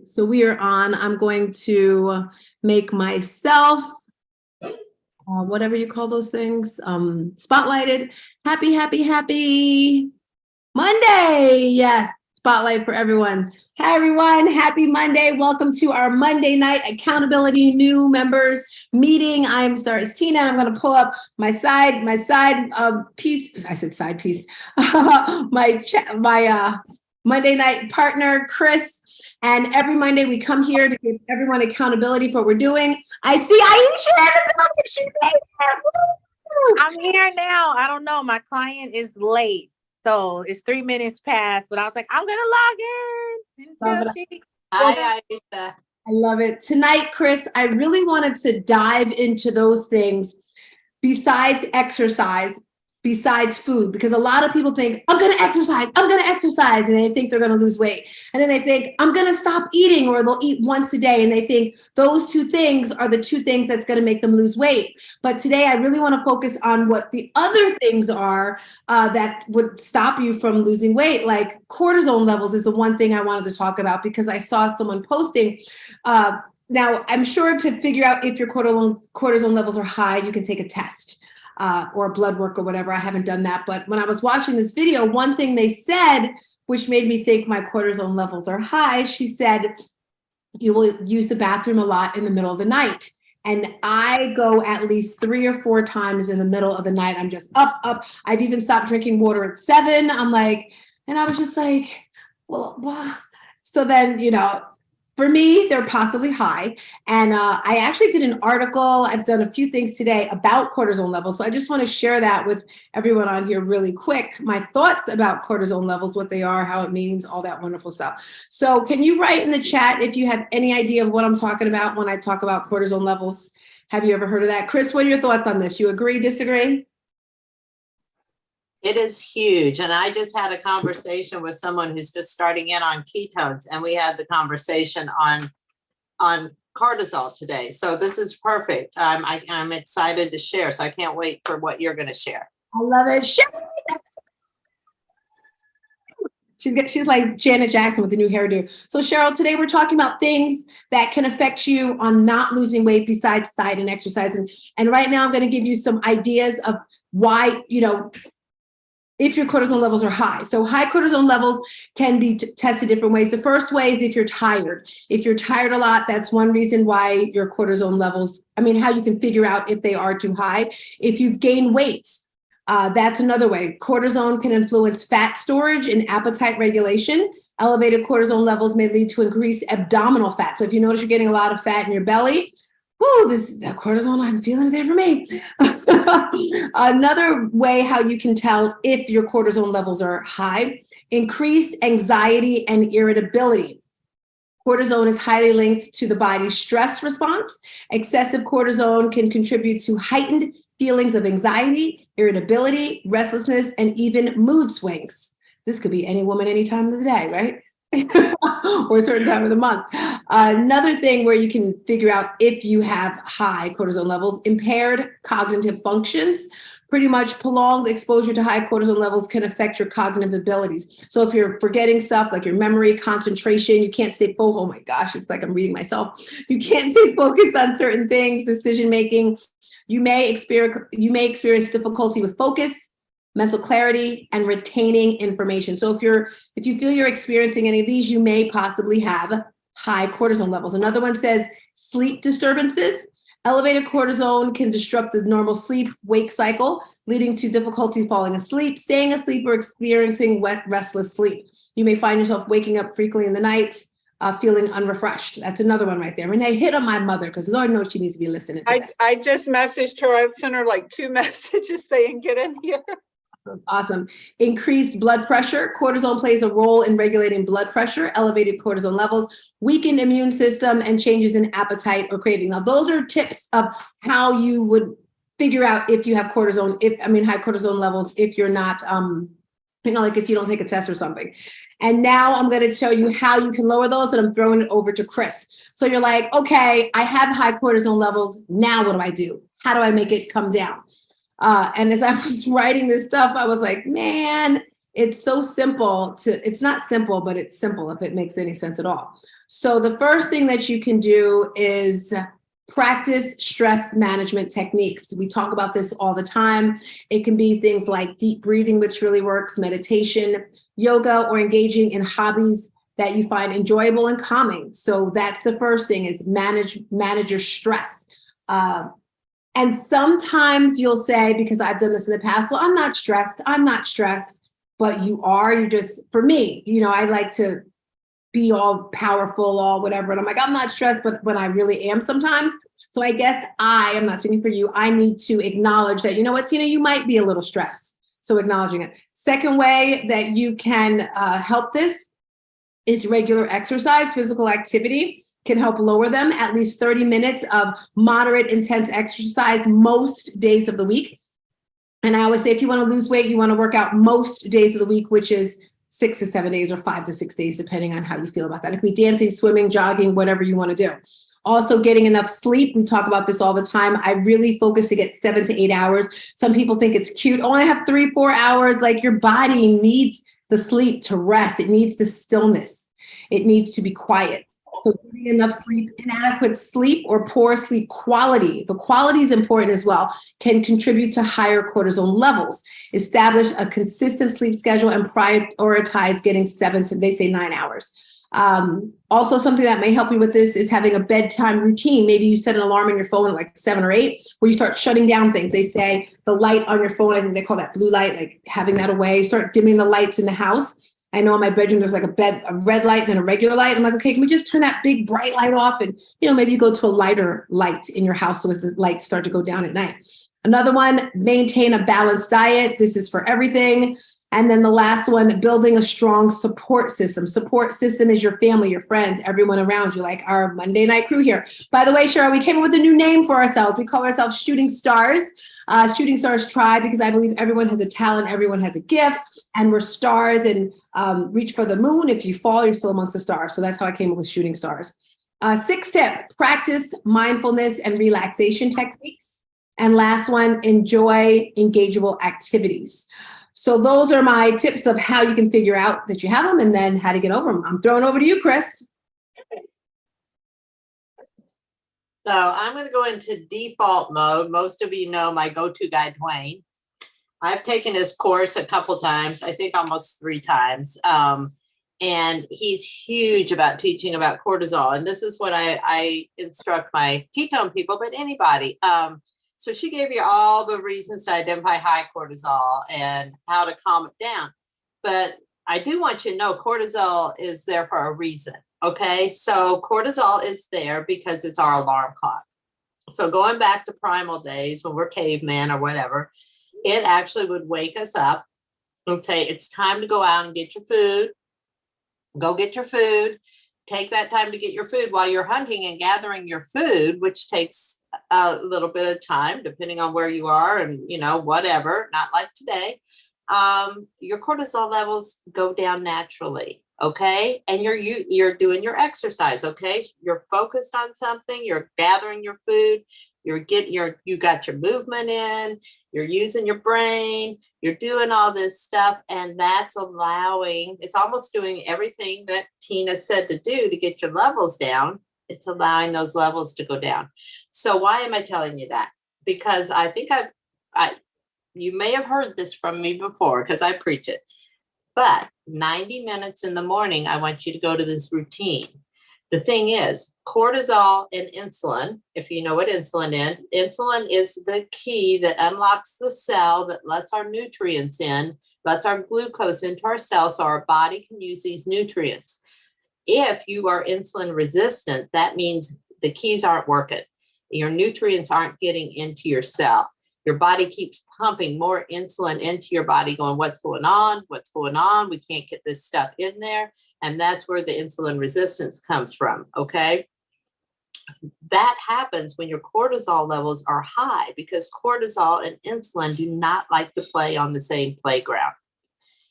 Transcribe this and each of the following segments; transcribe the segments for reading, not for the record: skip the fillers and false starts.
So we are on. I'm going to make myself, whatever you call those things, spotlighted. Happy Monday. Yes, spotlight for everyone. Hi, everyone. Happy Monday. Welcome to our Monday night accountability new members meeting. I'm Stars Tina, and I'm going to pull up my side piece. I said side piece. my Monday night partner, Chris. And every Monday we come here to give everyone accountability for what we're doing. I see Aisha in the building. She's there. I'm here now. I don't know. My client is late. So it's 3 minutes past, but I was like, I'm going to log in. Hi, Aisha. I love it. Tonight, Chris, I really wanted to dive into those things besides exercise, besides food, because a lot of people think, I'm going to exercise, and they think they're going to lose weight. And then they think, I'm going to stop eating, or they'll eat once a day. And they think those two things are the two things that's going to make them lose weight. But today I really want to focus on what the other things are that would stop you from losing weight. Like cortisol levels is the one thing I wanted to talk about, because I saw someone posting, now, I'm sure to figure out if your cortisol levels are high, you can take a test. Or blood work or whatever. I haven't done that. But when I was watching this video, one thing they said, which made me think my cortisol levels are high, she said, you will use the bathroom a lot in the middle of the night. And I go at least 3 or 4 times in the middle of the night. I'm just up. I've even stopped drinking water at 7. I'm like, and I was just like, well. So then, for me, they're possibly high. And I actually did an article. I've done a few things today about cortisol levels. So I just want to share that with everyone on here really quick. My thoughts about cortisol levels, what they are, how it means, all that wonderful stuff. So can you write in the chat if you have any idea of what I'm talking about when I talk about cortisol levels? Have you ever heard of that? Chris, what are your thoughts on this? You agree, disagree? It is huge. And I just had a conversation with someone who's just starting in on ketones, and we had the conversation on cortisol today. So this is perfect. I'm excited to share. So I can't wait for what you're going to share. I love it. She's like Janet Jackson with the new hairdo. So Cheryl, today we're talking about things that can affect you on not losing weight besides diet and exercise. And right now I'm going to give you some ideas of why, if your cortisol levels are high. So high cortisol levels can be tested different ways. The first way is if you're tired. If you're tired a lot, that's one reason why your cortisol levels, how you can figure out if they are too high. If you've gained weight, that's another way. Cortisol can influence fat storage and appetite regulation. Elevated cortisol levels may lead to increased abdominal fat. So if you notice you're getting a lot of fat in your belly, that cortisol, I'm feeling it there for me. Another way how you can tell if your cortisol levels are high, increased anxiety and irritability. Cortisol is highly linked to the body's stress response. Excessive cortisol can contribute to heightened feelings of anxiety, irritability, restlessness, and even mood swings. This could be any woman, any time of the day, right? Or a certain time of the month. Another thing where you can figure out if you have high cortisol levels, impaired cognitive functions. Pretty much prolonged exposure to high cortisol levels can affect your cognitive abilities. So if you're forgetting stuff like your memory, concentration, you can't stay focused. Oh my gosh, it's like I'm reading myself. You can't stay focused on certain things, decision making. You may experience difficulty with focus, mental clarity, and retaining information. So if you feel you're experiencing any of these, you may possibly have high cortisol levels. Another one says sleep disturbances. Elevated cortisol can disrupt the normal sleep-wake cycle, leading to difficulty falling asleep, staying asleep, or experiencing restless sleep. You may find yourself waking up frequently in the night, feeling unrefreshed. That's another one right there. Renee, hit on my mother, because Lord knows she needs to be listening to this. I just messaged her. I sent her like 2 messages saying, get in here. Awesome. Increased blood pressure. Cortisol plays a role in regulating blood pressure. Elevated cortisol levels, weakened immune system, and changes in appetite or craving. Now, those are tips of how you would figure out if you have high cortisol levels, if you're not, like if you don't take a test or something. And now I'm going to show you how you can lower those, and I'm throwing it over to Chris. So you're like, okay, I have high cortisol levels. Now what do I do? How do I make it come down? And as I was writing this stuff, I was like, man, It's so simple it's not simple, but it's simple if it makes any sense at all. So the first thing that you can do is practice stress management techniques. We talk about this all the time. It can be things like deep breathing, which really works, meditation, yoga, or engaging in hobbies that you find enjoyable and calming. So that's the first thing, is manage your stress. And sometimes you'll say, because I've done this in the past, well, I'm not stressed. But you are. You just, for me, I like to be all powerful, all whatever. And I'm like, I'm not stressed, but when I really am sometimes. So I guess I am not speaking for you. I need to acknowledge that, you know what, Tina, you might be a little stressed. So acknowledging it. Second way that you can help this is regular exercise. Physical activity can help lower them. At least 30 minutes of moderate, intense exercise most days of the week. And I always say, if you want to lose weight, you want to work out most days of the week, which is 6 to 7 days or 5 to 6 days, depending on how you feel about that. It could be dancing, swimming, jogging, whatever you want to do. Also, getting enough sleep. We talk about this all the time. I really focus to get 7 to 8 hours. Some people think it's cute. Oh, I have 3-4 hours. Like, your body needs the sleep to rest. It needs the stillness. It needs to be quiet. So getting enough sleep, inadequate sleep, or poor sleep quality, the quality is important as well, can contribute to higher cortisol levels. Establish a consistent sleep schedule and prioritize getting 7 to, they say, 9 hours. Also, something that may help you with this is having a bedtime routine. Maybe you set an alarm on your phone at like 7 or 8, where you start shutting down things. They say the light on your phone, I think they call that blue light, like having that away. Start dimming the lights in the house. I know in my bedroom, there's like a red light and then a regular light. I'm like, okay, can we just turn that big bright light off? And, maybe you go to a lighter light in your house so as the lights start to go down at night. Another one, maintain a balanced diet. This is for everything. And then the last one, building a strong support system. Support system is your family, your friends, everyone around you, like our Monday night crew here. By the way, Cheryl, we came up with a new name for ourselves. We call ourselves Shooting Stars. Shooting Stars Tribe, because I believe everyone has a talent, everyone has a gift, and we're stars, and reach for the moon. If you fall, you're still amongst the stars. So that's how I came up with Shooting Stars. 6th tip, practice mindfulness and relaxation techniques. And last one, enjoy engageable activities. So those are my tips of how you can figure out that you have them and then how to get over them. I'm throwing over to you, Chris. So I'm going to go into default mode. Most of you know my go-to guy, Dwayne. I've taken his course a couple times, I think almost 3 times. And he's huge about teaching about cortisol. And this is what I instruct my ketone people, but anybody. So she gave you all the reasons to identify high cortisol and how to calm it down. But I do want you to know cortisol is there for a reason. Okay, so cortisol is there because it's our alarm clock. So going back to primal days when we're cavemen or whatever, it actually would wake us up and say, it's time to go out and get your food. Go get your food. Take that time to get your food while you're hunting and gathering your food, which takes a little bit of time, depending on where you are and, whatever, not like today. Your cortisol levels go down naturally. Okay. And you're doing your exercise. Okay. You're focused on something, you're gathering your food, you got your movement in, you're using your brain, you're doing all this stuff. And that's it's almost doing everything that Tina said to do to get your levels down. It's allowing those levels to go down. So why am I telling you that? Because I think you may have heard this from me before because I preach it. But 90 minutes in the morning, I want you to go to this routine. The thing is, cortisol and insulin, if you know what insulin is the key that unlocks the cell that lets our nutrients in, lets our glucose into our cells so our body can use these nutrients. If you are insulin resistant, that means the keys aren't working. Your nutrients aren't getting into your cell. Your body keeps pumping more insulin into your body going, what's going on? What's going on? We can't get this stuff in there. And that's where the insulin resistance comes from. Okay. That happens when your cortisol levels are high because cortisol and insulin do not like to play on the same playground.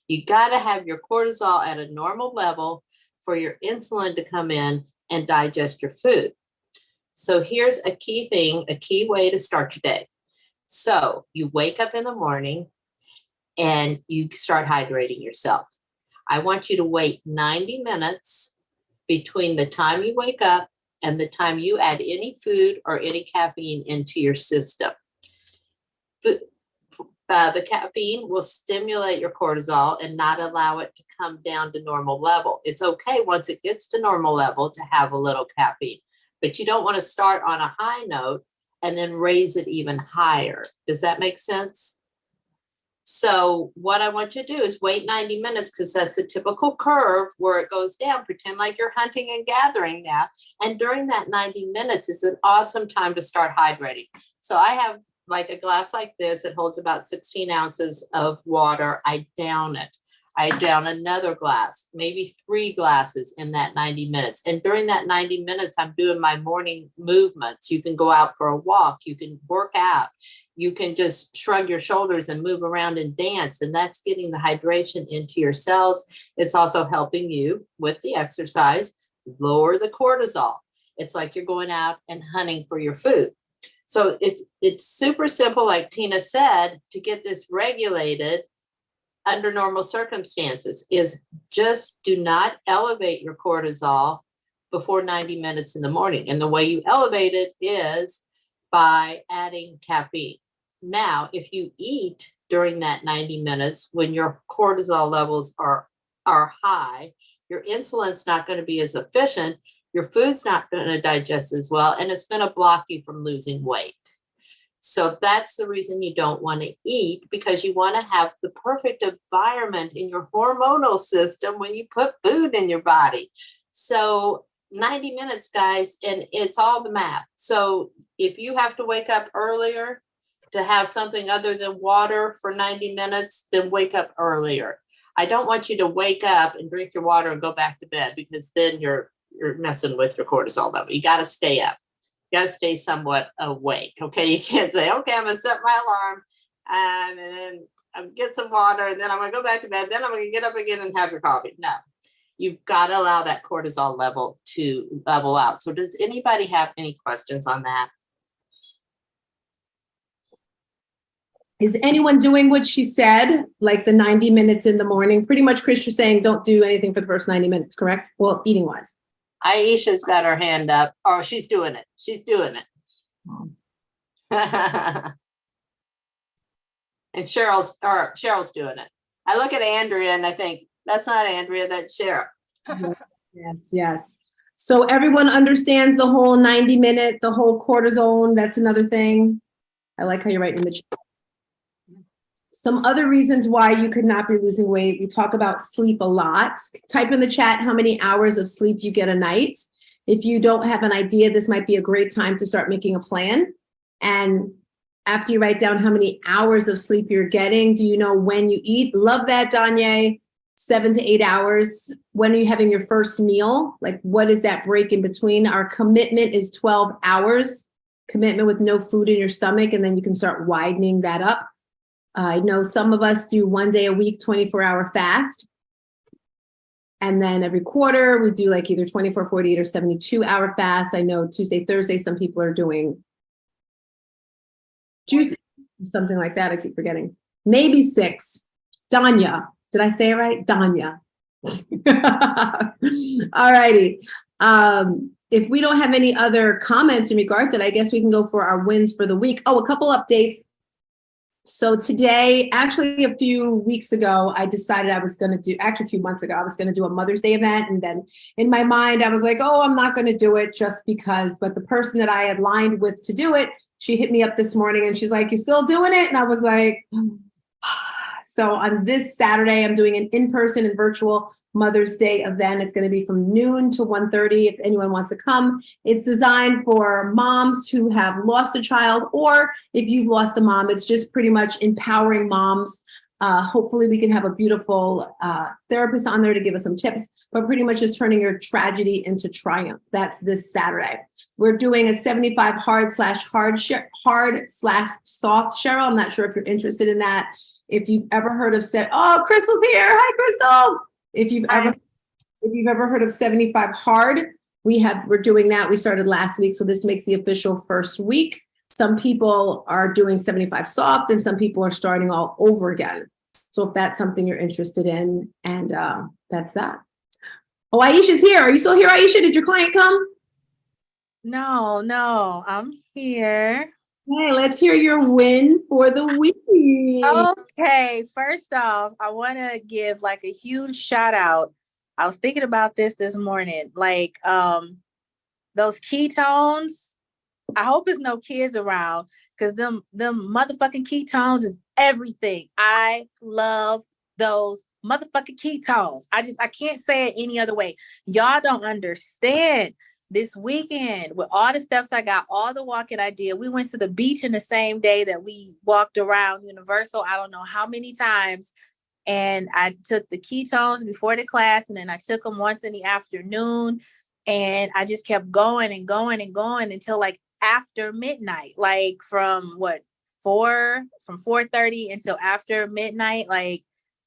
You got to have your cortisol at a normal level for your insulin to come in and digest your food. So here's a key way to start your day. So you wake up in the morning, and you start hydrating yourself. I want you to wait 90 minutes between the time you wake up and the time you add any food or any caffeine into your system. The caffeine will stimulate your cortisol and not allow it to come down to normal level. It's okay once it gets to normal level to have a little caffeine, but you don't want to start on a high note and then raise it even higher. Does that make sense? So what I want you to do is wait 90 minutes, because that's the typical curve where it goes down. Pretend like you're hunting and gathering now. And during that 90 minutes is an awesome time to start hydrating. So I have like a glass like this. It holds about 16 ounces of water. I down it. I down another glass, maybe 3 glasses in that 90 minutes. And during that 90 minutes, I'm doing my morning movements. You can go out for a walk. You can work out. You can just shrug your shoulders and move around and dance. And that's getting the hydration into your cells. It's also helping you with the exercise, lower the cortisol. It's like you're going out and hunting for your food. So it's super simple, like Tina said, to get this regulated under normal circumstances is just do not elevate your cortisol before 90 minutes in the morning. And the way you elevate it is by adding caffeine. Now, if you eat during that 90 minutes when your cortisol levels are high, your insulin's not going to be as efficient, your food's not going to digest as well, and it's going to block you from losing weight. So that's the reason you don't want to eat, because you want to have the perfect environment in your hormonal system when you put food in your body. So 90 minutes, guys, and it's all the math. So if you have to wake up earlier to have something other than water for 90 minutes, then wake up earlier. I don't want you to wake up and drink your water and go back to bed, because then you're messing with your cortisol level. You got to stay up. You got to stay somewhat awake. Okay. You can't say, okay, I'm going to set my alarm and then I'll get some water and then I'm going to go back to bed. Then I'm going to get up again and have your coffee. No, you've got to allow that cortisol level to level out. So does anybody have any questions on that? Is anyone doing what she said, like the 90 minutes in the morning? Pretty much, Chris, you're saying don't do anything for the first 90 minutes, correct? Well, eating wise. Aisha's got her hand up. Oh, she's doing it. She's doing it. And Cheryl's doing it. I look at Andrea and I think, that's not Andrea, that's Cheryl. Yes, yes. So everyone understands the whole 90-minute, the whole cortisone. That's another thing. I like how you're writing in the chat. Some other reasons why you could not be losing weight. We talk about sleep a lot. Type in the chat how many hours of sleep you get a night. If you don't have an idea, this might be a great time to start making a plan. And after you write down how many hours of sleep you're getting, do you know when you eat? Love that, Danye. 7 to 8 hours. When are you having your first meal? Like, what is that break in between? Our commitment is 12 hours. Commitment with no food in your stomach, and then you can start widening that up. I know some of us do 1 day a week, 24-hour fast. And then every quarter, we do like either 24, 48, or 72-hour fast. I know Tuesday, Thursday, some people are doing juice, something like that. I keep forgetting. Maybe 6. Danya. Did I say it right? Danya. All righty. If we don't have any other comments in regards to it, I guess we can go for our wins for the week. Oh, a couple updates. So today, actually a few weeks ago, I decided I was going to do, actually a few months ago, I was going to do a Mother's Day event. And then in my mind, I was like, oh, I'm not going to do it just because. But the person that I had lined with to do it, she hit me up this morning and she's like, you still doing it? And I was like, so on this Saturday, I'm doing an in-person and virtual Mother's Day event. It's going to be from noon to 1:30 if anyone wants to come. It's designed for moms who have lost a child, or if you've lost a mom, it's just pretty much empowering moms. Hopefully we can have a beautiful therapist on there to give us some tips, but pretty much just turning your tragedy into triumph. That's this Saturday. We're doing a 75 hard/soft. Cheryl, I'm not sure if you're interested in that. If you've ever heard of oh, Crystal's here. Hi, Crystal. If you've ever heard of 75 hard, we're doing that. We started last week, so this makes the official first week. Some people are doing 75 soft, and some people are starting all over again. So if that's something you're interested in, and that's that. Oh, Aisha's here. Are you still here, Aisha? Did your client come? No, I'm here. Hey, let's hear your win for the week. Okay, first off, I want to give like a huge shout out. I was thinking about this morning, like those ketones. I hope there's no kids around because them motherfucking ketones is everything. I love those motherfucking ketones. I can't say it any other way. Y'all don't understand. This weekend, with all the steps I got, all the walking I did, we went to the beach in the same day that we walked around Universal. I don't know how many times. And I took the ketones before the class, and then I took them once in the afternoon. And I just kept going and going and going until like after midnight, like from 4:30 until after midnight. Like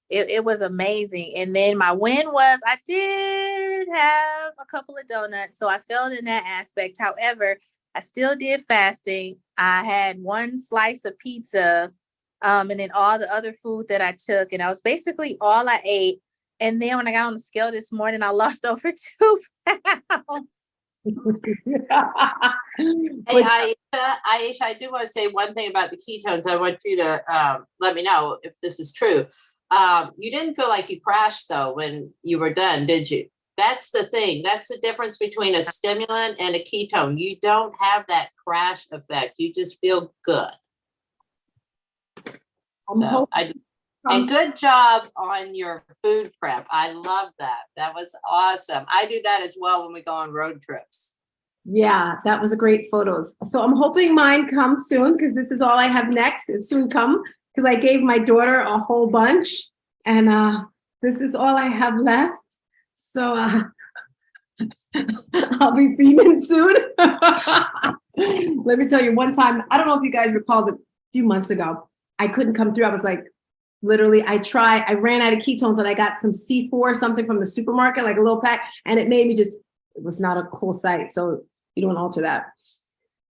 it was amazing. And then my win was I did have a couple of donuts, so I failed in that aspect. However, I still did fasting. I had one slice of pizza, and then all the other food that I took, and that was basically all I ate. And then when I got on the scale this morning, I lost over 2 pounds. Hey, Aisha, I do want to say one thing about the ketones. I want you to let me know if this is true. You didn't feel like you crashed though when you were done, did you? That's the thing. That's the difference between a stimulant and a ketone. You don't have that crash effect. You just feel good. And good job on your food prep. I love that. That was awesome. I do that as well when we go on road trips. Yeah, that was a great photos. So I'm hoping mine comes soon because this is all I have next. It soon come because I gave my daughter a whole bunch, and this is all I have left. So I'll be feeding soon. Let me tell you, one time, I don't know if you guys recall, a few months ago, I couldn't come through. I was like, literally, I ran out of ketones and I got some C4 or something from the supermarket, like a little pack, and it made me it was not a cool sight. So you don't alter that.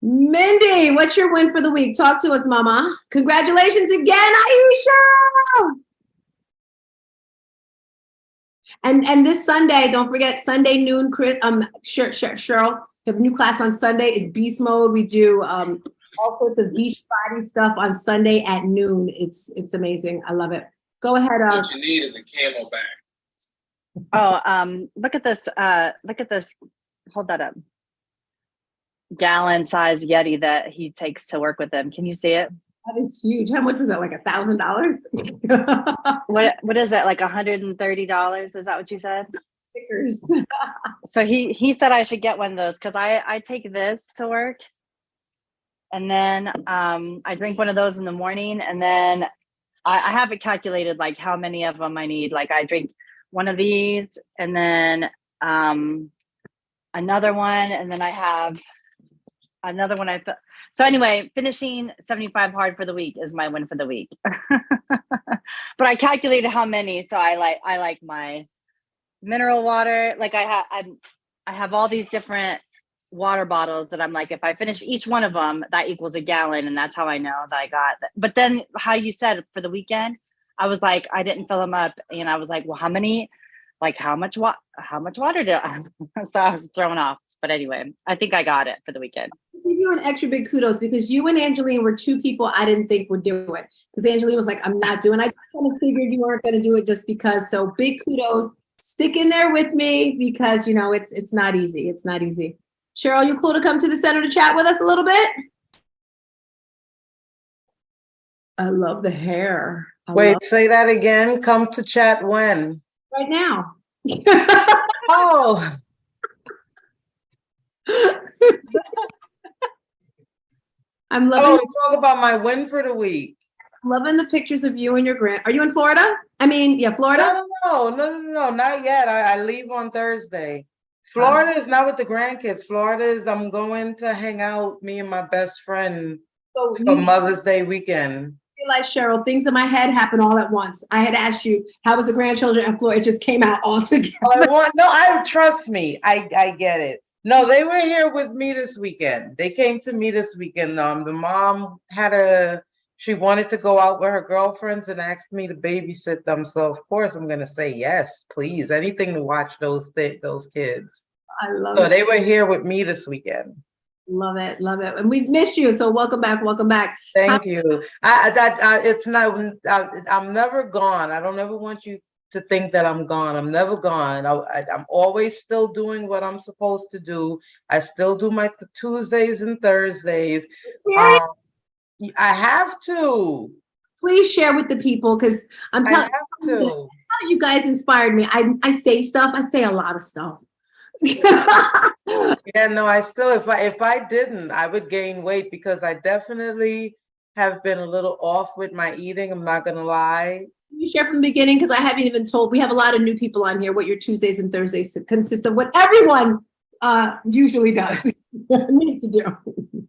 Mindy, what's your win for the week? Talk to us, Mama. Congratulations again, Aisha. And this Sunday, don't forget Sunday noon, Chris, Cheryl, we have a new class on Sunday. It's beast mode. We do all sorts of beach body stuff on Sunday at noon. It's amazing. I love it. Go ahead. What you need is a Camelback. Oh, look at this. Look at this. Hold that up. Gallon size Yeti that he takes to work with him. Can you see it? That is huge. How much was that? Like $1,000? What is that? Like $130? Is that what you said? Stickers. So he said I should get one of those because I take this to work, and then I drink one of those in the morning, and then I have it calculated like how many of them I need. Like I drink one of these, and then another one, and then I have another one. So anyway, finishing 75 hard for the week is my win for the week. But I calculated how many, so I like my mineral water. Like I have all these different water bottles that I'm like, if I finish each one of them, that equals a gallon, and that's how I know that I got that. But then how you said for the weekend, I was like, I didn't fill them up, and I was like, well, how much water did I? So I was thrown off. But anyway, I think I got it for the weekend. I'll give you an extra big kudos because you and Angeline were two people I didn't think would do it. Because Angeline was like, I'm not doing it. I kind of figured you weren't going to do it just because. So big kudos. Stick in there with me because, you know, it's not easy. It's not easy. Cheryl, you cool to come to the center to chat with us a little bit? I love the hair. Say that again. Come to chat when? Right now. Oh. I'm loving talk about my win for the week. loving the pictures of you and your Are you in Florida? I mean, yeah, Florida? No, not yet. I leave on Thursday. Florida is not with the grandkids. Florida is I'm going to hang out, me and my best friend So for you Mother's Day weekend. realize, Cheryl, things in my head happen all at once. I had asked you, how was the grandchildren in Florida? It just came out all together. Trust me. I get it. No, they were here with me this weekend. They came to me this weekend. The mom had a She wanted to go out with her girlfriends and asked me to babysit them. So of course I'm gonna say yes, please. Anything to watch those kids. I love So it. they were here with me this weekend. Love it. Love it. And we've missed you. So welcome back. Welcome back. Thank you. It's not. I'm never gone. I don't ever want you to think that I'm gone. I'm never gone. I'm always still doing what I'm supposed to do. I still do my Tuesdays and Thursdays. Serious? I have to. Please share with the people because I'm I telling have to. you guys inspired me. I say stuff. I say a lot of stuff. Yeah, no, I still, if I didn't, I would gain weight because I definitely have been a little off with my eating. I'm not gonna lie. You share from the beginning because I haven't even told. We have a lot of new people on here. What your Tuesdays and Thursdays consist of? What everyone usually does needs to do.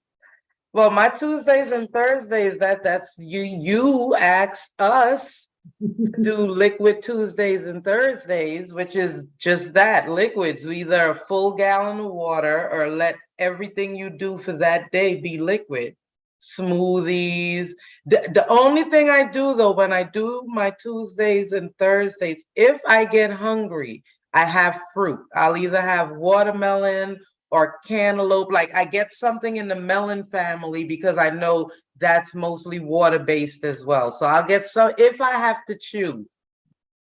Well, my Tuesdays and Thursdays, that's you asked us to do liquid Tuesdays and Thursdays, which is just that, liquids. Either a full gallon of water or let everything you do for that day be liquid. Smoothies. The only thing I do though, when I do my Tuesdays and Thursdays, if I get hungry, I have fruit. I'll either have watermelon or cantaloupe. Like I get something in the melon family because I know that's mostly water-based as well. So I'll get some, if I have to chew,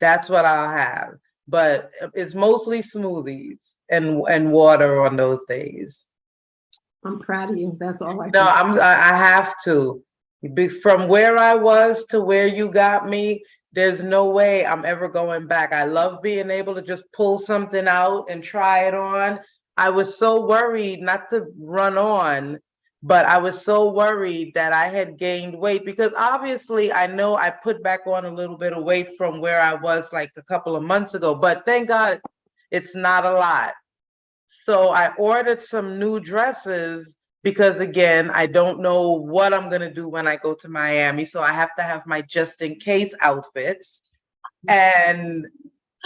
that's what I'll have. But it's mostly smoothies and water on those days. I'm proud of you. That's all I No, can. I have to. From where I was to where you got me, there's no way I'm ever going back. I love being able to just pull something out and try it on. I was so worried not to run on, but I was so worried that I had gained weight because obviously I know I put back on a little bit of weight from where I was like a couple of months ago, but thank God it's not a lot. So I ordered some new dresses because again, I don't know what I'm gonna do when I go to Miami. So I have to have my just in case outfits. And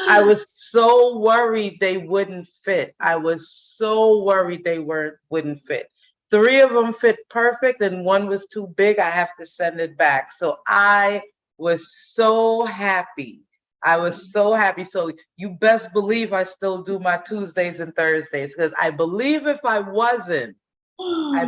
I was so worried they wouldn't fit. I was so worried they wouldn't fit. 3 of them fit perfect and one was too big. I have to send it back. So I was so happy. I was so happy. So you best believe I still do my Tuesdays and Thursdays because I believe if I wasn't, I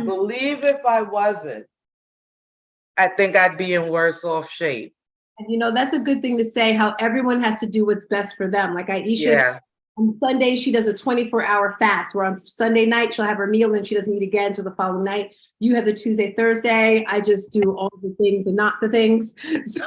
think I'd be in worse off shape. And you know, that's a good thing to say, how everyone has to do what's best for them. Like Aisha, Yeah. on Sunday, she does a 24-hour fast, where on Sunday night, she'll have her meal and she doesn't eat again until the following night. You have the Tuesday, Thursday. I just do all the things and not the things. So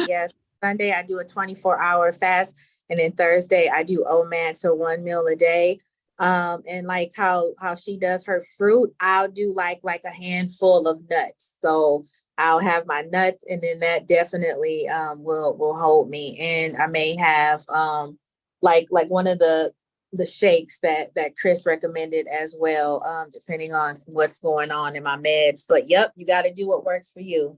Yes, Sunday I do a 24-hour fast, and then Thursday I do OMAD, so 1 meal a day. And like how she does her fruit, I'll do like a handful of nuts. So I'll have my nuts, and then that definitely will hold me. And I may have like one of the shakes that Chris recommended as well, depending on what's going on in my meds. But yep, you got to do what works for you.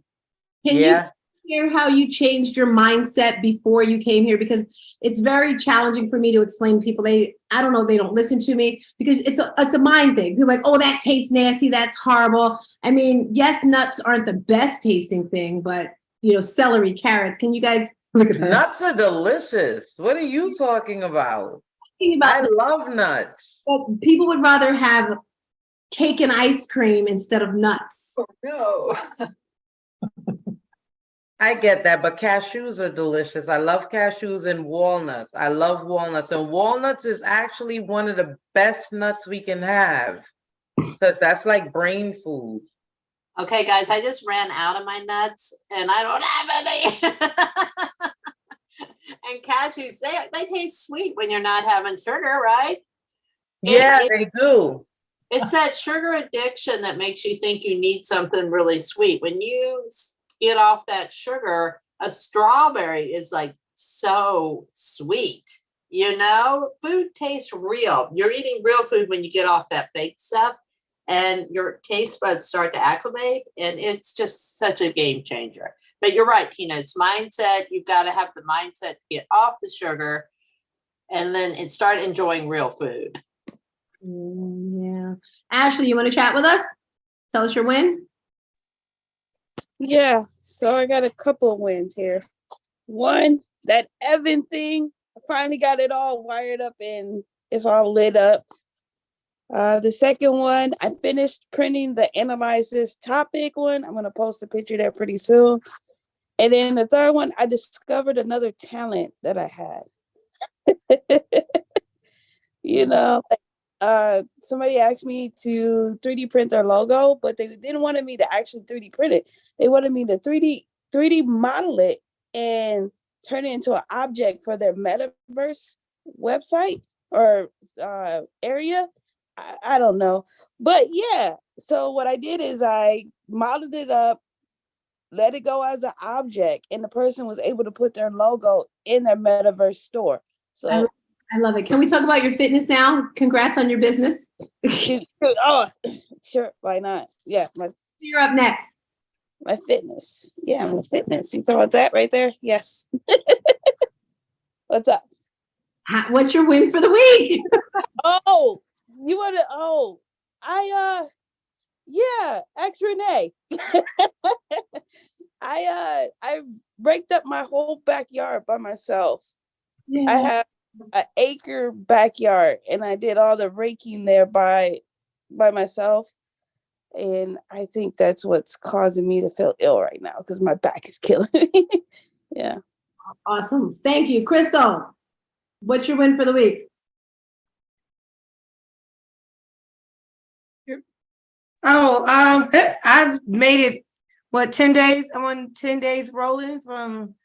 can you share how you changed your mindset before you came here? Because it's very challenging for me to explain to people. I don't know, they don't listen to me because it's a mind thing. You're like, oh, that tastes nasty. That's horrible. I mean, yes, nuts aren't the best tasting thing, but you know, celery, carrots. Can you guys look at that? Nuts are delicious. What are you talking about? Thinking about I love nuts. that people would rather have cake and ice cream instead of nuts. Oh, no. I get that, but cashews are delicious. I love cashews and walnuts. I love walnuts. And walnuts is actually one of the best nuts we can have because that's like brain food. Okay, guys, I just ran out of my nuts and I don't have any. And cashews, they taste sweet when you're not having sugar, right? Yeah, they do. It's that sugar addiction that makes you think you need something really sweet. When you get off that sugar, a strawberry is like so sweet. You know, food tastes real. You're eating real food when you get off that baked stuff and your taste buds start to acclimate. And it's just such a game changer. But you're right, Tina, it's mindset. You've got to have the mindset to get off the sugar and then start enjoying real food. Yeah. Ashley, you want to chat with us? Tell us your win. Yeah, so I got a couple of wins here. One, that Evan thing, I finally got it all wired up and it's all lit up. The second one, I finished printing the Analyze This Topic one. I'm going to post a picture there pretty soon. And then the third one, I discovered another talent that I had. You know, somebody asked me to 3D print their logo, but they didn't want me to actually 3D print it. They wanted me to 3D model it and turn it into an object for their metaverse website or area. I don't know. But yeah, so what I did is I modeled it up, let it go as an object, and the person was able to put their logo in their metaverse store. So I love it. Can we talk about your fitness now? Congrats on your business. oh, sure, why not? Yeah, You're up next. my fitness. Yeah, my fitness. You talking about that right there? Yes. What's up? What's your win for the week? Oh, you want to? Oh, yeah, ex Renee. I raked up my whole backyard by myself. Yeah. I have an acre backyard, and I did all the raking there by myself. And I think that's what's causing me to feel ill right now because my back is killing me. Yeah. Awesome. Thank you. Crystal, what's your win for the week? Oh, I've made it, 10 days? I'm on 10 days rolling from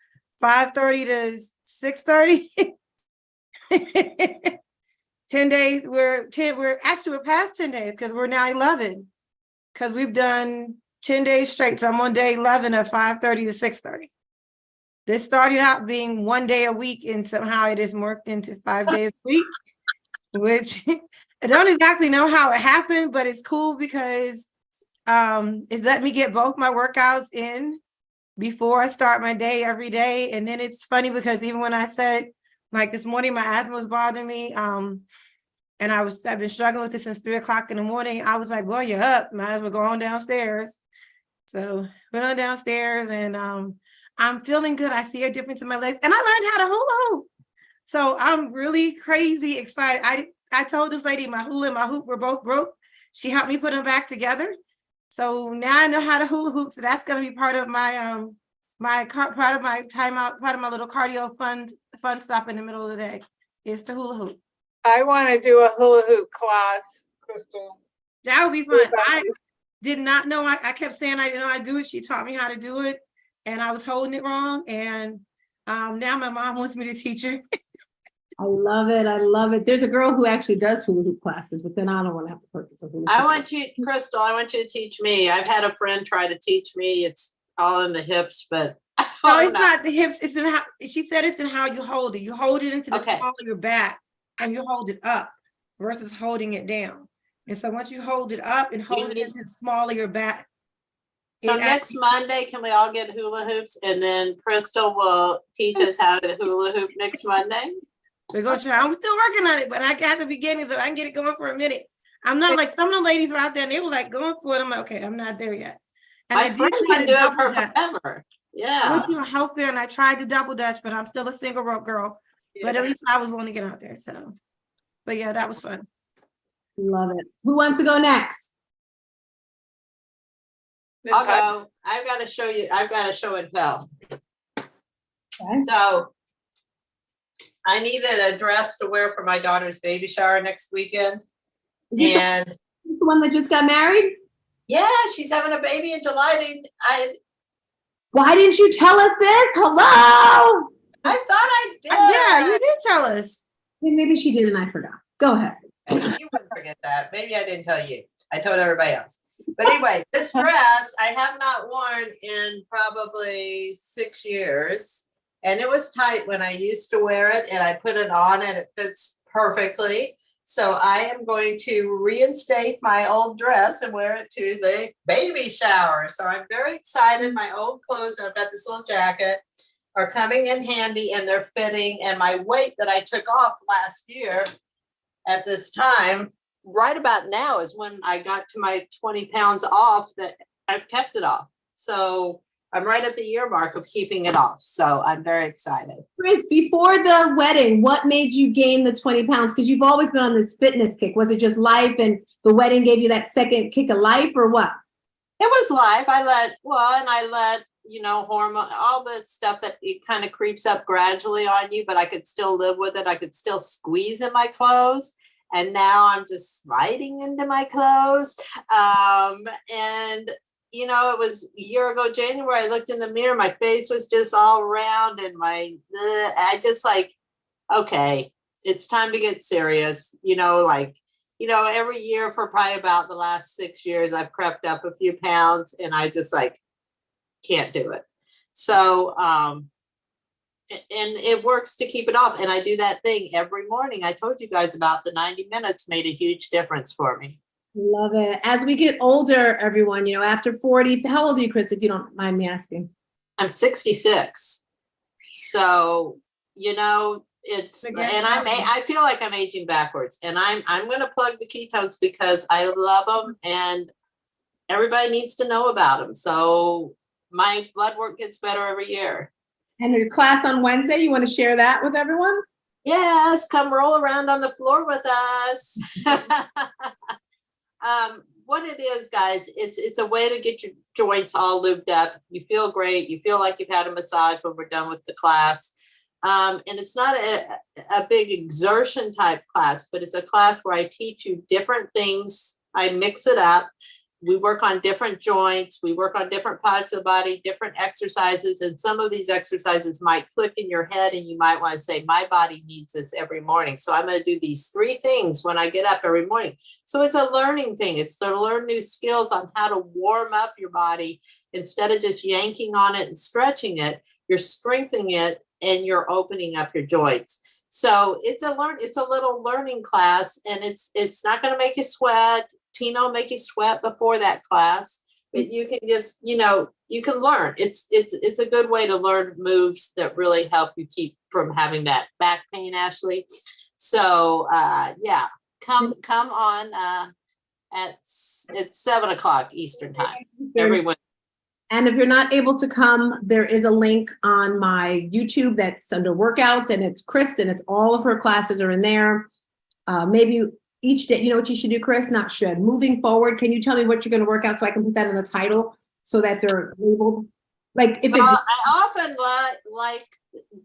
5:30 to 6:30. 10 days, we're past 10 days because we're now 11. Because we've done 10 days straight. So I'm on day 11 of 5:30 to 6:30. This started out being 1 day a week, and somehow it is morphed into 5 days a week, which I don't exactly know how it happened, but it's cool because it's let me get both my workouts in before I start my day every day. And then it's funny because even when I said, like this morning, my asthma was bothering me, and I've been struggling with this since 3:00 in the morning. I was like, well, you're up. Might as well go on downstairs. So went on downstairs and I'm feeling good. I see a difference in my legs and I learned how to hula hoop. So I'm really crazy excited. I told this lady my hula and my hoop were both broke. She helped me put them back together. So now I know how to hula hoop. So that's going to be part of my part of my timeout, part of my little cardio fun stuff in the middle of the day is the hula hoop. I want to do a hula hoop class, Crystal. That would be fun. I did not know. I kept saying I didn't know I do it. She taught me how to do it, and I was holding it wrong. And now my mom wants me to teach her. I love it. I love it. There's a girl who actually does hula hoop classes, but then I don't want to have to purchase a hula hoop. I want you, Crystal, I want you to teach me. I've had a friend try to teach me. It's all in the hips, but No, it's not the hips. It's in how she said it's in how you hold it. You hold it into the Okay. small of your back and you hold it up versus holding it down. And so once you hold it up and hold it need- into the small of your back. So it next Monday, can we all get hula hoops? And then Crystal will teach us how to hula hoop next Monday? We're gonna try. I'm still working on it, but I got the beginning, so I can get it going for a minute. I'm not like some of the ladies were out there and they were like going for it. I'm like, okay, I'm not there yet. And My I did friend try can to do it double for dutch. forever. I Yeah. went to a health fair and I tried to double dutch, but I'm still a single rope girl. But at least I was willing to get out there. So, but yeah, that was fun. Love it. Who wants to go next? I'll go. I've got to show you. I've got a show and tell. Okay. So I needed a dress to wear for my daughter's baby shower next weekend. Is it And the one that just got married? yeah, she's having a baby in July. Why didn't you tell us this? Hello. I thought I did. Yeah, you did tell us. Maybe she did and I forgot. Go ahead. You wouldn't forget that. Maybe I didn't tell you. I told everybody else. But anyway, this dress I have not worn in probably 6 years. And it was tight when I used to wear it, and I put it on and it fits perfectly. So I am going to reinstate my old dress and wear it to the baby shower. So I'm very excited. My old clothes, and I've got this little jacket, are coming in handy and they're fitting. And my weight that I took off last year at this time, right about now, is when I got to my 20 pounds off that I've kept it off. So I'm right at the year mark of keeping it off. So I'm very excited. Chris, before the wedding, what made you gain the 20 pounds? Because you've always been on this fitness kick. Was it just life and the wedding gave you that second kick of life, or what? It was life. I let, you know, hormone, all the stuff that it kind of creeps up gradually on you, but I could still live with it. I could still squeeze in my clothes. And now I'm just sliding into my clothes. And you know, it was a year ago, January, I looked in the mirror, my face was just all round and I just like, okay, it's time to get serious. You know, like, you know, every year for probably about the last 6 years, I've crept up a few pounds and I just like, can't do it. So, and it works to keep it off. And I do that thing every morning. I told you guys about the 90 minutes made a huge difference for me. Love it. As we get older, everyone, you know, after 40, how old are you, Chris, if you don't mind me asking? I'm 66. So, you know, it's, and I feel like I'm aging backwards, and I'm going to plug the ketones because I love them and everybody needs to know about them. So my blood work gets better every year. And your class on Wednesday, you want to share that with everyone? Yes, come roll around on the floor with us. What it is, guys, it's a way to get your joints all lubed up. You feel great. You feel like you've had a massage when we're done with the class. And it's not a big exertion type class, but it's a class where I teach you different things. I mix it up. We work on different joints. We work on different parts of the body, different exercises. And some of these exercises might click in your head and you might want to say, my body needs this every morning. So I'm going to do these 3 things when I get up every morning. So it's a learning thing. It's to learn new skills on how to warm up your body. Instead of just yanking on it and stretching it, you're strengthening it and you're opening up your joints. So it's a little learning class, and it's not going to make you sweat. Tina will make you sweat before that class, but you can just, you know, you can learn. It's a good way to learn moves that really help you keep from having that back pain, Ashley. So yeah, come on it's 7:00 Eastern time every Wednesday. And if you're not able to come, there is a link on my YouTube that's under workouts, and it's Chris, and it's all of her classes are in there. Maybe each day, you know what you should do, Chris? Not should. Moving forward, can you tell me what you're going to work out so I can put that in the title so that they're labeled? Like if it's I often like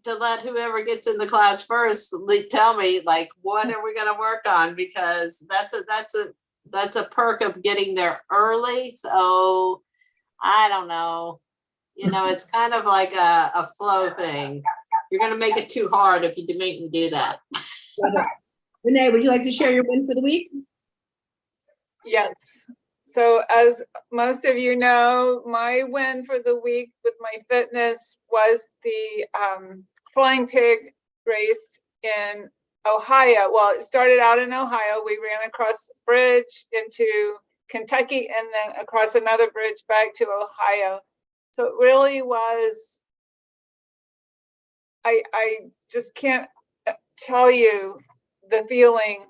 to let whoever gets in the class first tell me, like, what are we going to work on? Because that's a perk of getting there early. So I don't know. You know, it's kind of like a flow thing. You're going to make it too hard if you make me do that. Renee, would you like to share your win for the week? Yes. So as most of you know, my win for the week with my fitness was the Flying Pig race in Ohio. Well, it started out in Ohio. We ran across the bridge into Kentucky and then across another bridge back to Ohio. So it really was, I just can't tell you the feeling,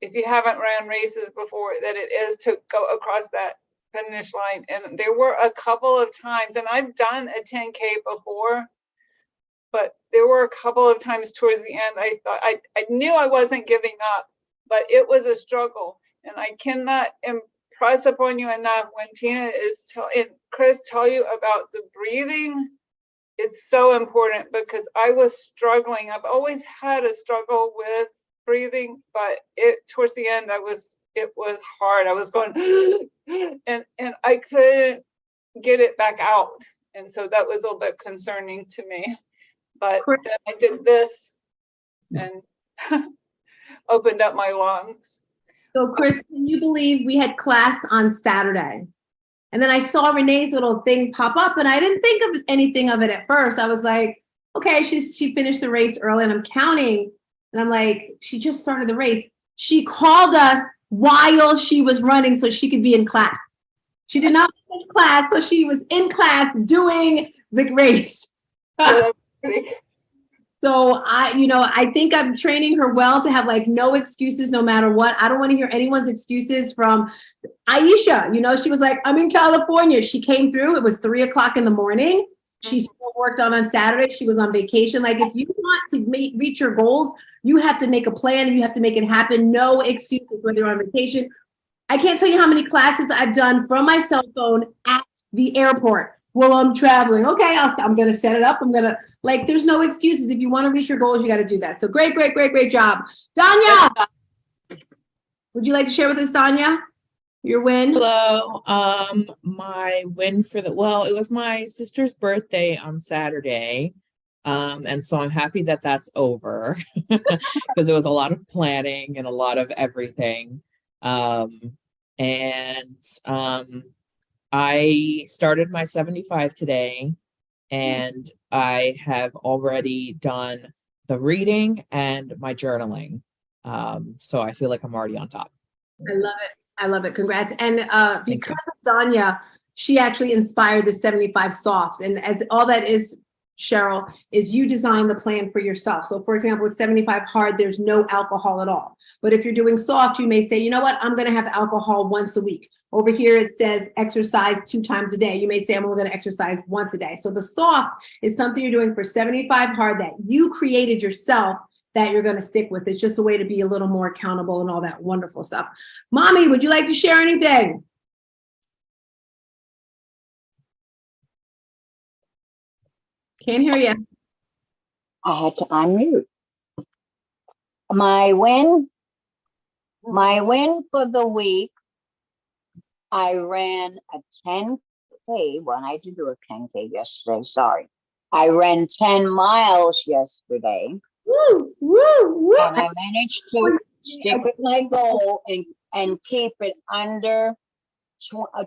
if you haven't ran races before, that it is to go across that finish line. And there were a couple of times, and I've done a 10K before, but there were a couple of times towards the end, I thought I knew I wasn't giving up, but it was a struggle. And I cannot impress upon you enough when Tina and Chris tell you about the breathing. It's so important because I was struggling. I've always had a struggle with breathing, but towards the end, it was hard. I was going and I couldn't get it back out. And so that was a little bit concerning to me. But then I did this and opened up my lungs. So Chris, can you believe we had class on Saturday? And then I saw Renee's little thing pop up and I didn't think of anything of it at first. I was like, okay, she finished the race early, and I'm counting. And I'm like, she just started the race. She called us while she was running so she could be in class. She did not finish class, so she was in class doing the race. So I think I'm training her well to have like no excuses no matter what. I don't want to hear anyone's excuses from Aisha. She was like, I'm in California. She came through. It was 3:00 in the morning. She still worked on Saturday. She was on vacation. Like if you want to reach your goals, you have to make a plan and you have to make it happen. No excuses when you're on vacation. I can't tell you how many classes I've done from my cell phone at the airport. Well, I'm traveling. Okay, I'm going to set it up. There's no excuses. If you want to reach your goals, you got to do that. So great job. Danya, would you like to share with us, Danya, your win? Hello. My win it was my sister's birthday on Saturday. And so I'm happy that that's over because it was a lot of planning and a lot of everything. I started my 75 today, and I have already done the reading and my journaling. So I feel like I'm already on top. I love it. Congrats. And because of Danya, she actually inspired the 75 soft. And as all that is, Cheryl, is you design the plan for yourself. So for example, with 75 hard, there's no alcohol at all. But if you're doing soft, you may say, you know what, I'm going to have alcohol once a week. Over here, it says exercise 2 times a day. You may say, I'm only going to exercise once a day. So the soft is something you're doing for 75 hard that you created yourself that you're going to stick with. It's just a way to be a little more accountable and all that wonderful stuff. Mommy, would you like to share anything? Can't hear you. I had to unmute. My win for the week, I ran a 10K. Well, I did do a 10K yesterday, sorry. I ran 10 miles yesterday. Woo, woo, woo. And I managed to stick with my goal and keep it under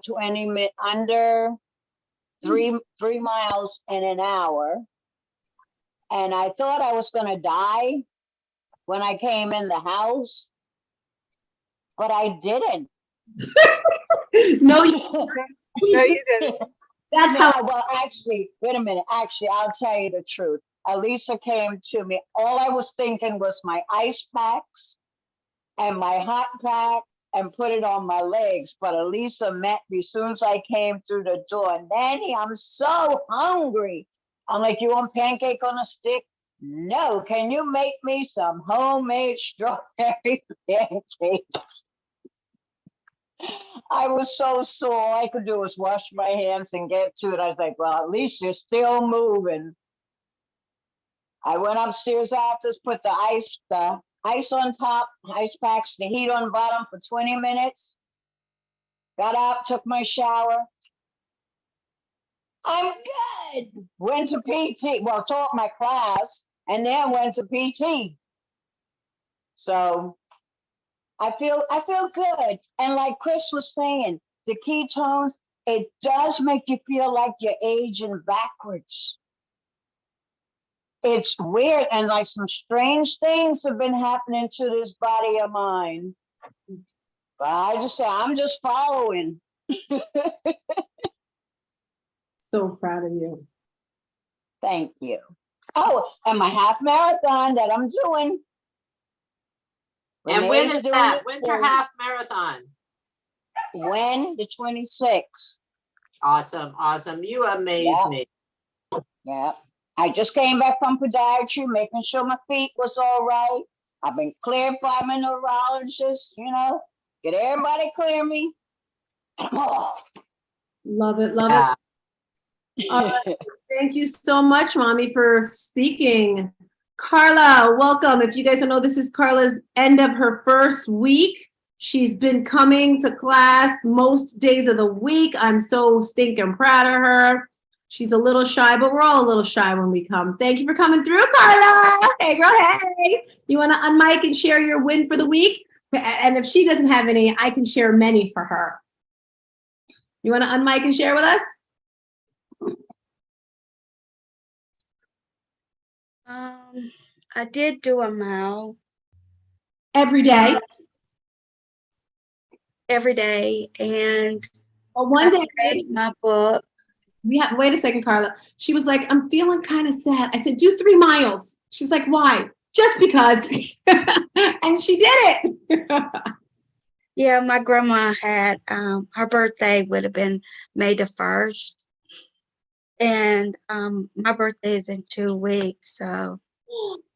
20 minutes, under 3 miles in an hour. And I thought I was going to die when I came in the house, but I didn't. No, you No, you didn't. That's how. Well, actually, wait a minute. Actually, I'll tell you the truth. Elisa came to me. All I was thinking was my ice packs and my hot pack and put it on my legs. But Elisa met me as soon as I came through the door. Nanny, I'm so hungry. I'm like, you want pancake on a stick? No. Can you make me some homemade strawberry pancakes? I was so sore. All I could do was wash my hands and get to it. I was like, well, at least you're still moving. I went upstairs after, put the ice on top, ice packs, the heat on bottom for 20 minutes. Got out, took my shower. I'm good. Went to PT. Well, taught my class and then went to PT. So I feel good. And like Chris was saying, the ketones, it does make you feel like you're aging backwards. It's weird, and like some strange things have been happening to this body of mine. But I just say, I'm just following. So proud of you. Thank you. Oh, and my half marathon that I'm doing. And when Renee's is doing that? it When's your too. half marathon? When? The 26th. Awesome. You amaze me. Yeah. I just came back from podiatry, making sure my feet was all right. I've been cleared by my neurologist, get everybody clear me. Love it. Yeah. All right. Thank you so much, Mommy, for speaking. Carla, welcome. If you guys don't know, this is Carla's end of her first week. She's been coming to class most days of the week. I'm so stinking proud of her. She's a little shy, but we're all a little shy when we come. Thank you for coming through, Carla. Hey, girl, hey. You want to unmic and share your win for the week? And if she doesn't have any, I can share many for her. You want to unmic and share with us? I did do a mile Every day? every day, and Well, one day, read my book. wait a second, Carla. She was like, I'm feeling kind of sad. I said, do 3 miles. She's like, why? Just because. And she did it. Yeah, my grandma had her birthday would have been May the 1st. And my birthday is in 2 weeks, so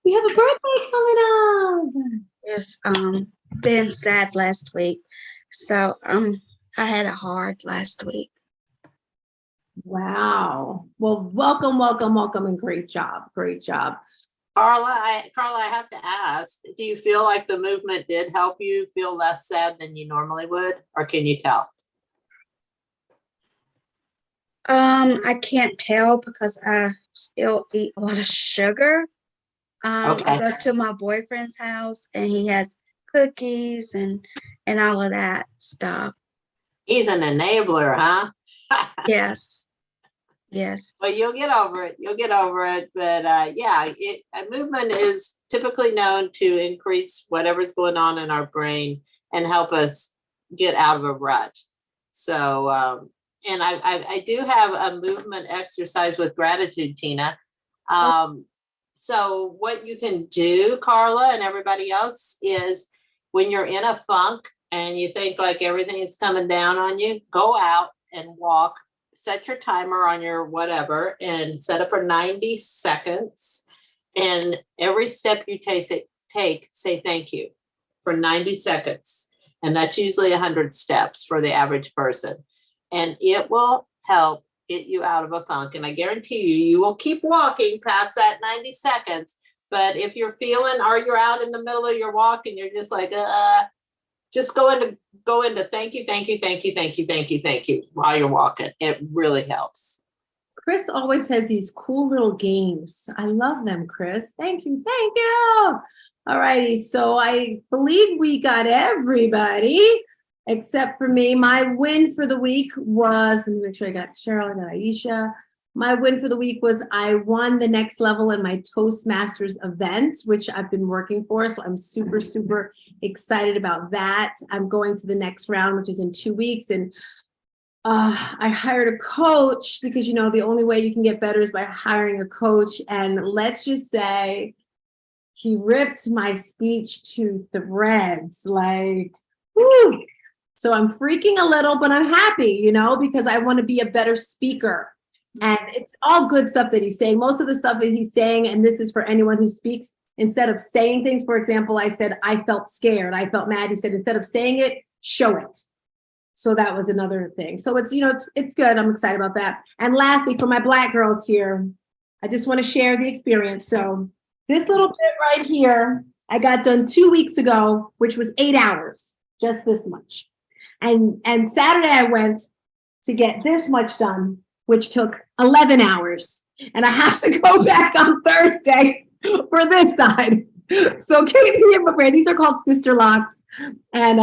We have a birthday coming up. it's been sad last week. So I had it hard last week. Wow. Well, welcome, welcome, welcome, and great job. Great job. Carla, I have to ask, do you feel like the movement did help you feel less sad than you normally would, or can you tell? I can't tell because I still eat a lot of sugar. I Okay. go to my boyfriend's house and he has cookies and all of that stuff. He's an enabler, huh? Yes. Yes. Well, you'll get over it. You'll get over it. But yeah, a movement is typically known to increase whatever's going on in our brain and help us get out of a rut. So, and I do have a movement exercise with gratitude, Tina. So what you can do, Carla, and everybody else, is when you're in a funk and you think like everything is coming down on you, go out and walk. Set your timer on your whatever and set it for 90 seconds. And every step you take, say thank you for 90 seconds. And that's usually 100 steps for the average person. And it will help get you out of a funk. And I guarantee you, you will keep walking past that 90 seconds. But if you're feeling, or you're out in the middle of your walk and you're just like, just go into thank you, thank you, thank you, thank you, thank you, thank you while you're walking. It really helps. Chris always has these cool little games. I love them, Chris. Thank you. Thank you. All righty. So I believe we got everybody except for me. My win for the week was, let me make sure I got Cheryl, I got Aisha. My win for the week was I won the next level in my Toastmasters event, which I've been working for. So I'm super, super excited about that. I'm going to the next round, which is in 2 weeks. And I hired a coach because, you know, the only way you can get better is by hiring a coach. And let's just say he ripped my speech to threads, like, whoo. So I'm freaking a little, but I'm happy, you know, because I want to be a better speaker. And it's all good stuff that he's saying. Most of the stuff that he's saying, and this is for anyone who speaks, instead of saying things, for example, I said, I felt scared, I felt mad. He said, instead of saying it, show it. So that was another thing. So it's, you know, it's good. I'm excited about that. And lastly, for my Black girls here, I just want to share the experience. So this little bit right here, I got done 2 weeks ago, which was 8 hours, just this much. And Saturday I went to get this much done, which took 11 hours. And I have to go back on Thursday for this side. So Katie and Maria, these are called sister locks. And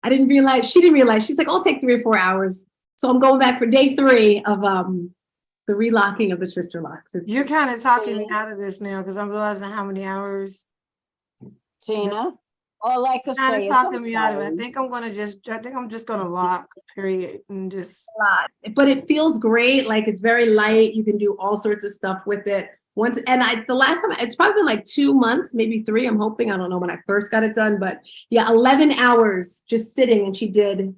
I didn't realize, she didn't realize, she's like, I'll take 3 or 4 hours. So I'm going back for day 3 of the relocking of the sister locks. You're kind of talking me out of this now because I'm realizing how many hours. Tina, all I could Kind say of is talking I'm me out of it. sorry. I think I'm just gonna lock, period, and just. But it feels great. Like it's very light. You can do all sorts of stuff with it. The last time, it's probably been like 2 months, maybe 3. I'm hoping. I don't know when I first got it done, but yeah, 11 hours just sitting, and she did.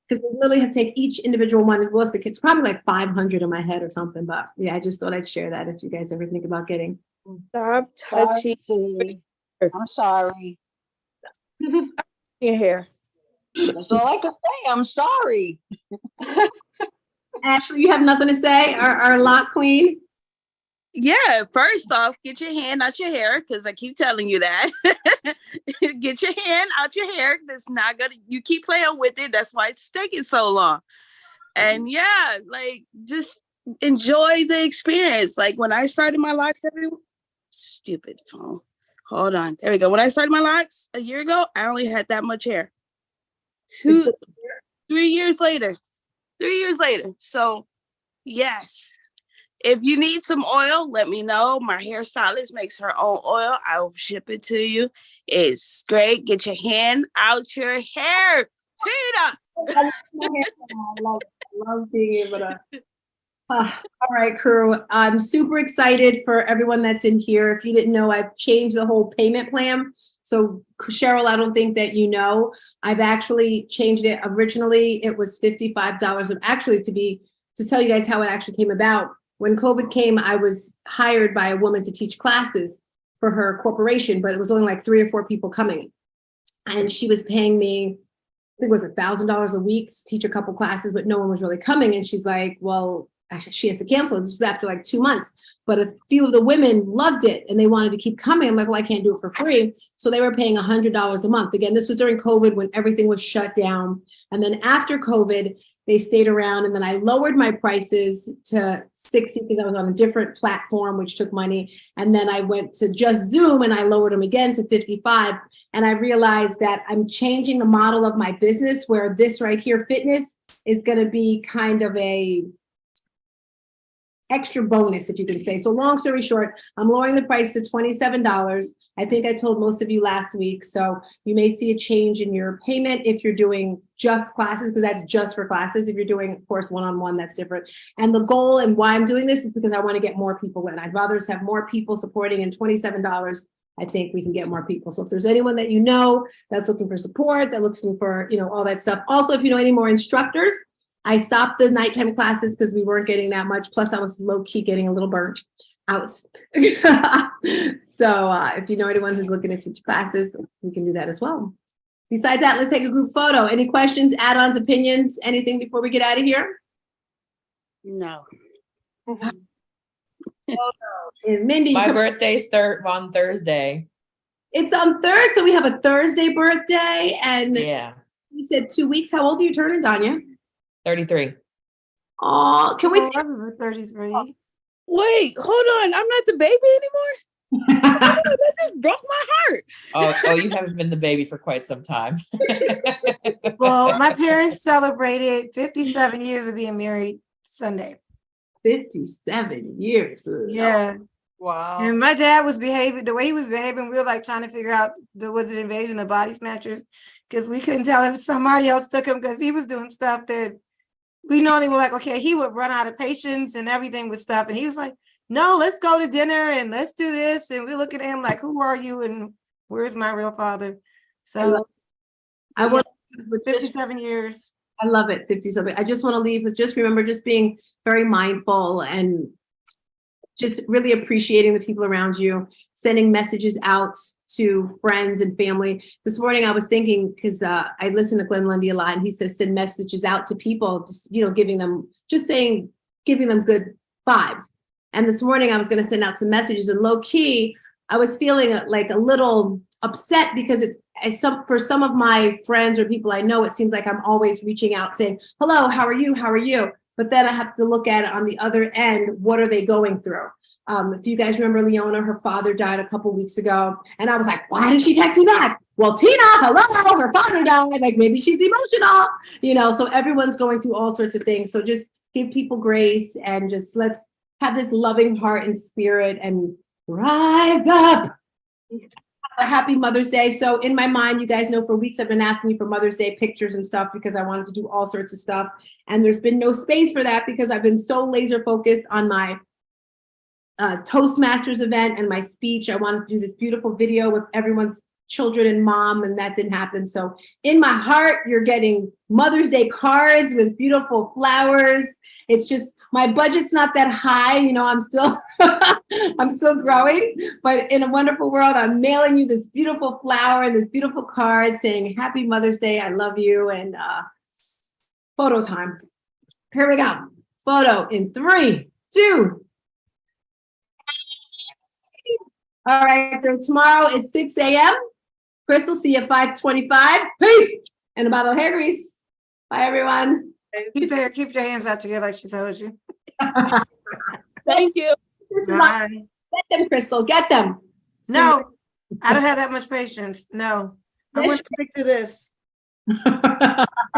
Because we literally have to take each individual one. It's probably like 500 in my head or something. But yeah, I just thought I'd share that if you guys ever think about getting. Stop touching Sorry, I'm sorry. your hair. That's all I could say. I'm sorry. Ashley, you have nothing to say? Our lock queen? Yeah, first off, get your hand out your hair because I keep telling you that. Get your hand out your hair. That's not gonna, you keep playing with it. That's why it's taking so long. And yeah, like just enjoy the experience. Like when I started my locks, stupid phone. Hold on. There we go. When I started my locks a year ago, I only had that much hair. 3 years later. 3 years later. So yes. If you need some oil, let me know. My hairstylist makes her own oil. I will ship it to you. It's great. Get your hand out your hair. Tina. I love being able to All right, crew. I'm super excited for everyone that's in here. If you didn't know, I've changed the whole payment plan. So Cheryl, I don't think that you know, I've actually changed it. Originally, it was $55. Actually, to tell you guys how it actually came about. When COVID came, I was hired by a woman to teach classes for her corporation, but it was only like 3 or 4 people coming. And she was paying me, I think it was $1,000 a week to teach a couple classes, but no one was really coming. And she's like, well, actually, she has to cancel. This was after like 2 months, but a few of the women loved it and they wanted to keep coming. I'm like, well, I can't do it for free. So they were paying $100 a month. Again, this was during COVID when everything was shut down. And then after COVID, they stayed around, and then I lowered my prices to 60 because I was on a different platform, which took money. And then I went to just Zoom and I lowered them again to 55. And I realized that I'm changing the model of my business where this right here, fitness, is going to be kind of a extra bonus, if you can say. So long story short, I'm lowering the price to $27. I think I told most of you last week. So you may see a change in your payment if you're doing just classes, because that's just for classes. If you're doing, of course, one-on-one, that's different. And the goal and why I'm doing this is because I want to get more people in. I'd rather have more people supporting, and $27, I think we can get more people. So if there's anyone that you know that's looking for support, that looking for, all that stuff. Also, if you know any more instructors, I stopped the nighttime classes because we weren't getting that much. Plus, I was low-key getting a little burnt out. So if you know anyone who's looking to teach classes, we can do that as well. Besides that, let's take a group photo. Any questions, add-ons, opinions, anything before we get out of here? No. And Mindy, My birthday's on Thursday. it's on Thursday. We have a Thursday birthday, and Yeah, you said 2 weeks. How old are you turning, Danya? 33. Oh, can we Oh, see? I'm 33. Wait, hold on. I'm not the baby anymore. That just broke my heart. Oh, you haven't been the baby for quite some time. Well, my parents celebrated 57 years of being married Sunday. 57 years. Yeah. Wow. And my dad was behaving the way he was behaving. We were like trying to figure out was it invasion of body snatchers? Because we couldn't tell if somebody else took him because he was doing stuff that we normally were like, okay, he would run out of patience and everything with stuff. And he was like, no, let's go to dinner and let's do this. And we look at him like, who are you? And where's my real father? So I want 57 years. I love it. 57. I just want to leave with just remember just being very mindful and just really appreciating the people around you, sending messages out to friends and family. This morning I was thinking, because I listen to Glenn Lundy a lot, and he says send messages out to people, just giving them good vibes. And this morning I was going to send out some messages, and low key I was feeling like a little upset because for some of my friends or people I know, it seems like I'm always reaching out saying, hello, how are you? How are you? But then I have to look at it on the other end. What are they going through? If you guys remember Leona, her father died a couple weeks ago. And I was like, why did she text me back? Well, Tina, hello, her father died. Like maybe she's emotional, so everyone's going through all sorts of things. So just give people grace and just let's have this loving heart and spirit and rise up. A happy Mother's Day. So in my mind, you guys know for weeks I've been asking me for Mother's Day pictures and stuff because I wanted to do all sorts of stuff. And there's been no space for that because I've been so laser focused on my Toastmasters event and my speech. I wanted to do this beautiful video with everyone's children and mom, and that didn't happen. So in my heart, you're getting Mother's Day cards with beautiful flowers. It's just, my budget's not that high. I'm still, I'm still growing, but in a wonderful world, I'm mailing you this beautiful flower and this beautiful card saying, happy Mother's Day. I love you. And photo time. Here we go. Photo in 3, 2. All right. So tomorrow is 6 a.m. Crystal, see you at 5:25. Peace. And a bottle of hair grease. Bye, everyone. Keep your hands out together like she told you. Thank you. Bye. Get them, Crystal. Get them. No, I don't have that much patience. No, I'm going to stick to this.